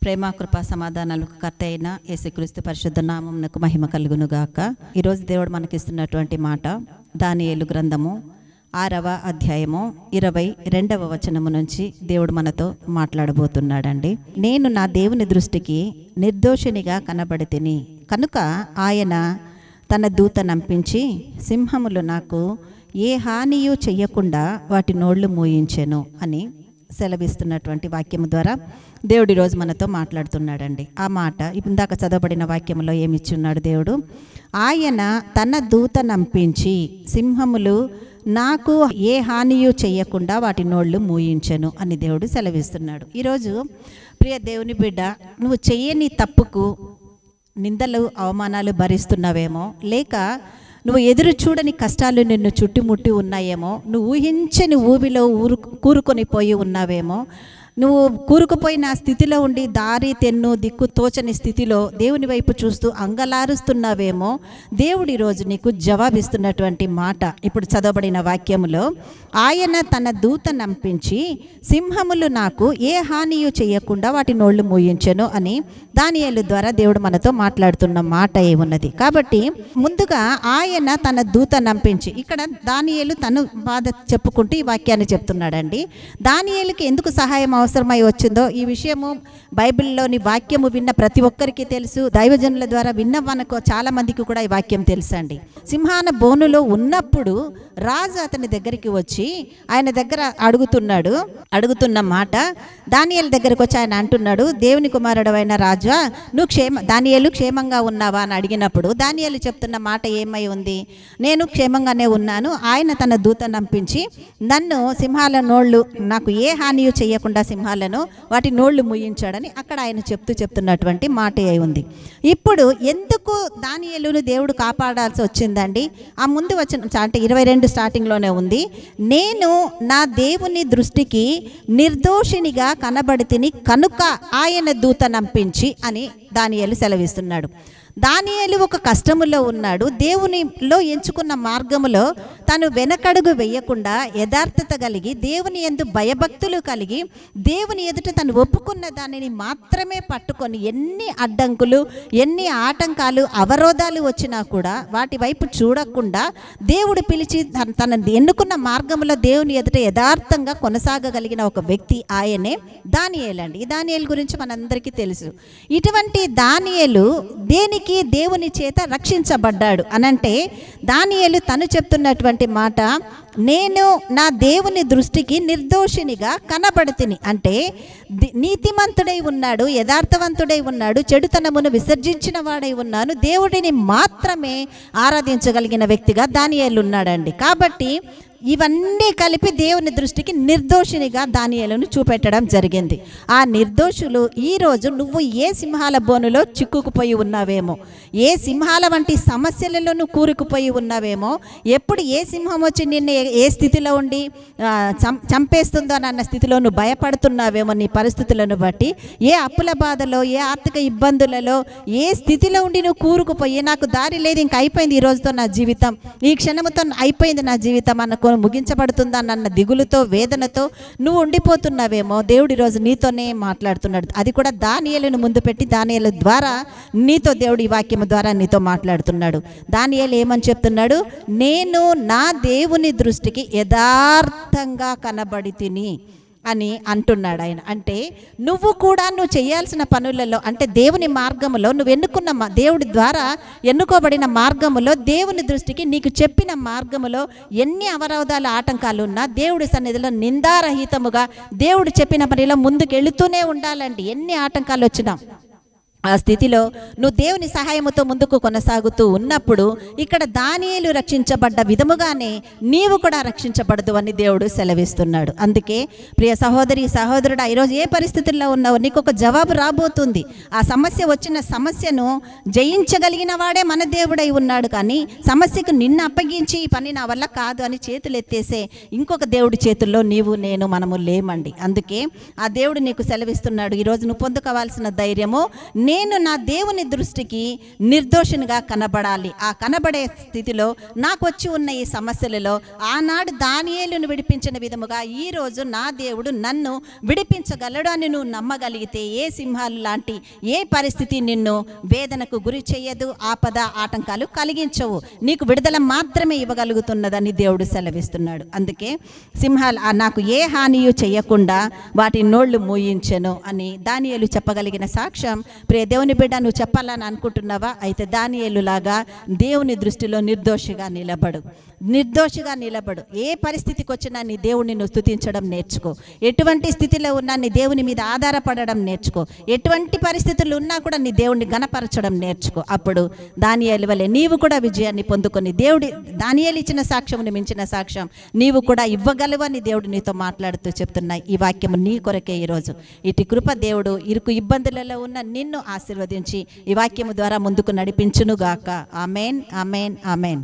ప్రేమ కృపా సమాధానాలకు కర్త అయిన యేసుక్రీస్తు పరిశుద్ధ నామమునకు మహిమ కలుగునుగాక. ఈరోజు దేవుడు మనకిస్తున్నటువంటి మాట దానియేలు గ్రంథము 6వ అధ్యాయము 22వ వచనము నుంచి దేవుడు మనతో మాట్లాడబోతున్నాడండి. నేను నా దేవుని దృష్టికి నిర్దోషినిగా కనబడితిని కనుక ఆయన తన దూత నంపించి సింహములు నాకు ఏ హానియు చెయ్యకుండా వాటి నోళ్లు మూయించెను అని సెలవిస్తున్నటువంటి వాక్యము ద్వారా దేవుడు ఈరోజు మనతో మాట్లాడుతున్నాడండి. ఆ మాట ఇందాక చదవబడిన వాక్యంలో ఏమిచ్చున్నాడు దేవుడు? ఆయన తన దూత నంపించి సింహములు నాకు ఏ హానియు చెయ్యకుండా వాటి నోళ్లు మూయించెను అని దేవుడు సెలవిస్తున్నాడు. ఈరోజు ప్రియ దేవుని బిడ్డ, నువ్వు చెయ్యని తప్పుకు నిందలు అవమానాలు భరిస్తున్నావేమో, లేక నువ్వు ఎదురు చూడని కష్టాలు నిన్ను చుట్టుముట్టి ఉన్నాయేమో, నువ్వు ఊహించని ఊబిలో కూరుకొని పోయి ఉన్నావేమో, నువ్వు కూరుకుపోయిన స్థితిలో ఉండి దారి తెన్ను దిక్కు తోచని స్థితిలో దేవుని వైపు చూస్తూ అంగలారుస్తున్నావేమో, దేవుడి రోజు నీకు జవాబిస్తున్నటువంటి మాట ఇప్పుడు చదవబడిన వాక్యములో, ఆయన తన దూత నంపించి సింహములు నాకు ఏ హానియు చేయకుండా వాటి నోళ్లు మూయించెను అని దానియేలు ద్వారా దేవుడు మనతో మాట్లాడుతున్న మాట ఏమున్నది. కాబట్టి ముందుగా ఆయన తన దూత నంపించి, ఇక్కడ దానియేలు తను బాధ చెప్పుకుంటూ ఈ వాక్యాన్ని చెప్తున్నాడండి. దానియేలుకి ఎందుకు సహాయం అవసరమై వచ్చిందో ఈ విషయము బైబిల్లోని వాక్యము విన్న ప్రతి ఒక్కరికి తెలుసు. దైవజనుల ద్వారా విన్న మనకు చాలా మందికి కూడా ఈ వాక్యం తెలుసండి. సింహాన బోనులో ఉన్నప్పుడు రాజు అతని దగ్గరికి వచ్చి ఆయన దగ్గర అడుగుతున్న మాట, దానియేలు దగ్గరకు వచ్చి ఆయన అంటున్నాడు, దేవుని కుమారుడు అయిన రాజా, నువ్వు దానియేలు క్షేమంగా ఉన్నావా అని అడిగినప్పుడు దానియేలు చెప్తున్న మాట ఏమై ఉంది? నేను క్షేమంగానే ఉన్నాను, ఆయన తన దూత నంపించి నన్ను సింహాల నోళ్ళు నాకు ఏ హానియు చేయకుండా సింహాలను వాటి నోళ్లు ముయించాడని అక్కడ ఆయన చెప్తున్నటువంటి మాట అయి ఉంది. ఇప్పుడు ఎందుకు దానియేలును దేవుడు కాపాడాల్సి వచ్చిందండి? ఆ ముందు వచ్చిన అంటే 22 స్టార్టింగ్లోనే ఉంది, నేను నా దేవుని దృష్టికి నిర్దోషినిగా కనబడితిని కనుక ఆయన దూత నంపించి అని దానియేలు సెలవిస్తున్నాడు. దానియేలు ఒక కష్టములో ఉన్నాడు. దేవునిలో ఎంచుకున్న మార్గములో తను వెనకడుగు వేయకుండా యథార్థత కలిగి దేవుని యందు భయభక్తులు కలిగి దేవుని ఎదుట తను ఒప్పుకున్న దానిని మాత్రమే పట్టుకొని ఎన్ని అడ్డంకులు ఎన్ని ఆటంకాలు అవరోధాలు వచ్చినా కూడా వాటి వైపు చూడకుండా దేవుడు పిలిచి తన ఎన్నుకున్న మార్గంలో దేవుని ఎదుట యథార్థంగా కొనసాగగలిగిన ఒక వ్యక్తి ఆయనే దానియేలు అండి. ఈ దానియేలు గురించి మనందరికీ తెలుసు. ఇటువంటి దానియేలు దేనికి దేవుని చేత రక్షించబడ్డాడు అనంటే, దానియేలు తను చెప్తున్నటువంటి మాట, నేను నా దేవుని దృష్టికి నిర్దోషినిగా కనబడితిని అంటే నీతిమంతుడై ఉన్నాడు, యథార్థవంతుడై ఉన్నాడు, చెడుతనమును విసర్జించిన వాడై ఉన్నాను, దేవుడిని మాత్రమే ఆరాధించగలిగిన వ్యక్తిగా దానియేలు ఉన్నాడండి. కాబట్టి ఇవన్నీ కలిపి దేవుని దృష్టికి నిర్దోషినిగా దానియేలును చూపెట్టడం జరిగింది. ఆ నిర్దోషులు ఈరోజు నువ్వు ఏ సింహాల బోనులో చిక్కుకుపోయి ఉన్నావేమో, ఏ సింహాల వంటి సమస్యలలో నువ్వు కూరుకుపోయి ఉన్నావేమో, ఎప్పుడు ఏ సింహం వచ్చి నిన్ను ఏ స్థితిలో ఉండి చంపేస్తుందో అన్న స్థితిలో నువ్వు భయపడుతున్నావేమో, నీ పరిస్థితులను బట్టి ఏ అప్పుల బాధలో ఏ ఆర్థిక ఇబ్బందులలో ఏ స్థితిలో ఉండి నువ్వు కూరుకుపోయి నాకు దారి లేదు, ఇంక అయిపోయింది ఈ రోజుతో నా జీవితం, ఈ క్షణముతో అయిపోయింది నా జీవితం అన్న ముగించబడుతుందా అన్న దిగులుతో వేదనతో నువ్వు ఉండిపోతున్నావేమో, దేవుడి రోజు నీతోనే మాట్లాడుతున్నాడు. అది కూడా దానియేలును ముందు పెట్టి దానియేలు ద్వారా నీతో దేవుడి ఈ వాక్యం ద్వారా నీతో మాట్లాడుతున్నాడు. దానియేలు ఏమని చెప్తున్నాడు? నేను నా దేవుని దృష్టికి యథార్థంగా కనబడితిని అని అంటున్నాడు ఆయన. అంటే నువ్వు కూడా నువ్వు చేయాల్సిన పనులలో, అంటే దేవుని మార్గములో నువ్వు ఎన్నుకున్న దేవుడి ద్వారా ఎన్నుకోబడిన మార్గములో దేవుని దృష్టికి నీకు చెప్పిన మార్గములో ఎన్ని అవరోధాలు ఆటంకాలు ఉన్నా దేవుడి సన్నిధిలో నిందారహితముగా దేవుడు చెప్పిన పనిలో ముందుకు వెళుతూనే ఉండాలండి. ఎన్ని ఆటంకాలు వచ్చినా ఆ స్థితిలో నువ్వు దేవుని సహాయముతో ముందుకు కొనసాగుతూ ఉన్నప్పుడు ఇక్కడ దానియేలు రక్షించబడ్డ విధముగానే నీవు కూడా రక్షించబడదు అని దేవుడు సెలవిస్తున్నాడు. అందుకే ప్రియ సహోదరి సహోదరుడు, ఈరోజు ఏ పరిస్థితుల్లో ఉన్నావో నీకు ఒక జవాబు రాబోతుంది. ఆ సమస్య వచ్చిన సమస్యను జయించగలిగిన వాడే మన దేవుడై ఉన్నాడు. కానీ సమస్యకు నిన్ను అప్పగించి ఈ పని నా వల్ల కాదు అని చేతులు ఎత్తేసే ఇంకొక దేవుడి చేతుల్లో నీవు నేను మనము లేమండి. అందుకే ఆ దేవుడు నీకు సెలవిస్తున్నాడు, ఈరోజు నువ్వు పొందుకోవాల్సిన ధైర్యము, నేను నా దేవుని దృష్టికి నిర్దోషినిగా కనబడాలి. ఆ కనబడే స్థితిలో నాకు వచ్చి ఉన్న ఈ సమస్యలలో ఆనాడు దానియేలును విడిపించిన విధముగా ఈరోజు నా దేవుడు నన్ను విడిపించగలడు అని నువ్వు నమ్మగలిగితే ఏ సింహాలు లాంటి ఏ పరిస్థితి నిన్ను వేదనకు గురి చేయదు, ఆపద ఆటంకాలు కలిగించవు. నీకు విడుదల మాత్రమే ఇవ్వగలుగుతున్నదని దేవుడు సెలవిస్తున్నాడు. అందుకే సింహాలు నాకు ఏ హానియు చేయకుండా వాటి నోళ్లు మూయించెను అని దానియేలు చెప్పగలిగిన సాక్ష్యం ప్రియ దేవుని బిడ్డ నువ్వు చెప్పాలని అనుకుంటున్నావా? అయితే దానియేలు లాగా దేవుని దృష్టిలో నిర్దోషిగా నిలబడు. నిర్దోషిగా నిలబడు. ఏ పరిస్థితికి వచ్చినా నీ దేవుడిని నువ్వు స్తుతించడం నేర్చుకో. ఎటువంటి స్థితిలో ఉన్నా నీ దేవుని మీద ఆధారపడడం నేర్చుకో. ఎటువంటి పరిస్థితులు ఉన్నా కూడా నీ దేవుడిని గణపరచడం నేర్చుకో. అప్పుడు దానియేలు వలె నీవు కూడా విజయాన్ని పొందుకొని దానియేలు ఇచ్చిన సాక్ష్యమును మించిన సాక్ష్యం నీవు కూడా ఇవ్వగలవని దేవుడు నీతో మాట్లాడుతూ చెప్తున్నాయి. ఈ వాక్యము నీ కొరకే ఈరోజు. ఇటు కృప దేవుడు ఇరుకు ఇబ్బందులలో ఉన్న నిన్ను ఆశీర్వదించి ఈ వాక్యము ద్వారా ముందుకు నడిపించునుగాక. Amen, amen, amen.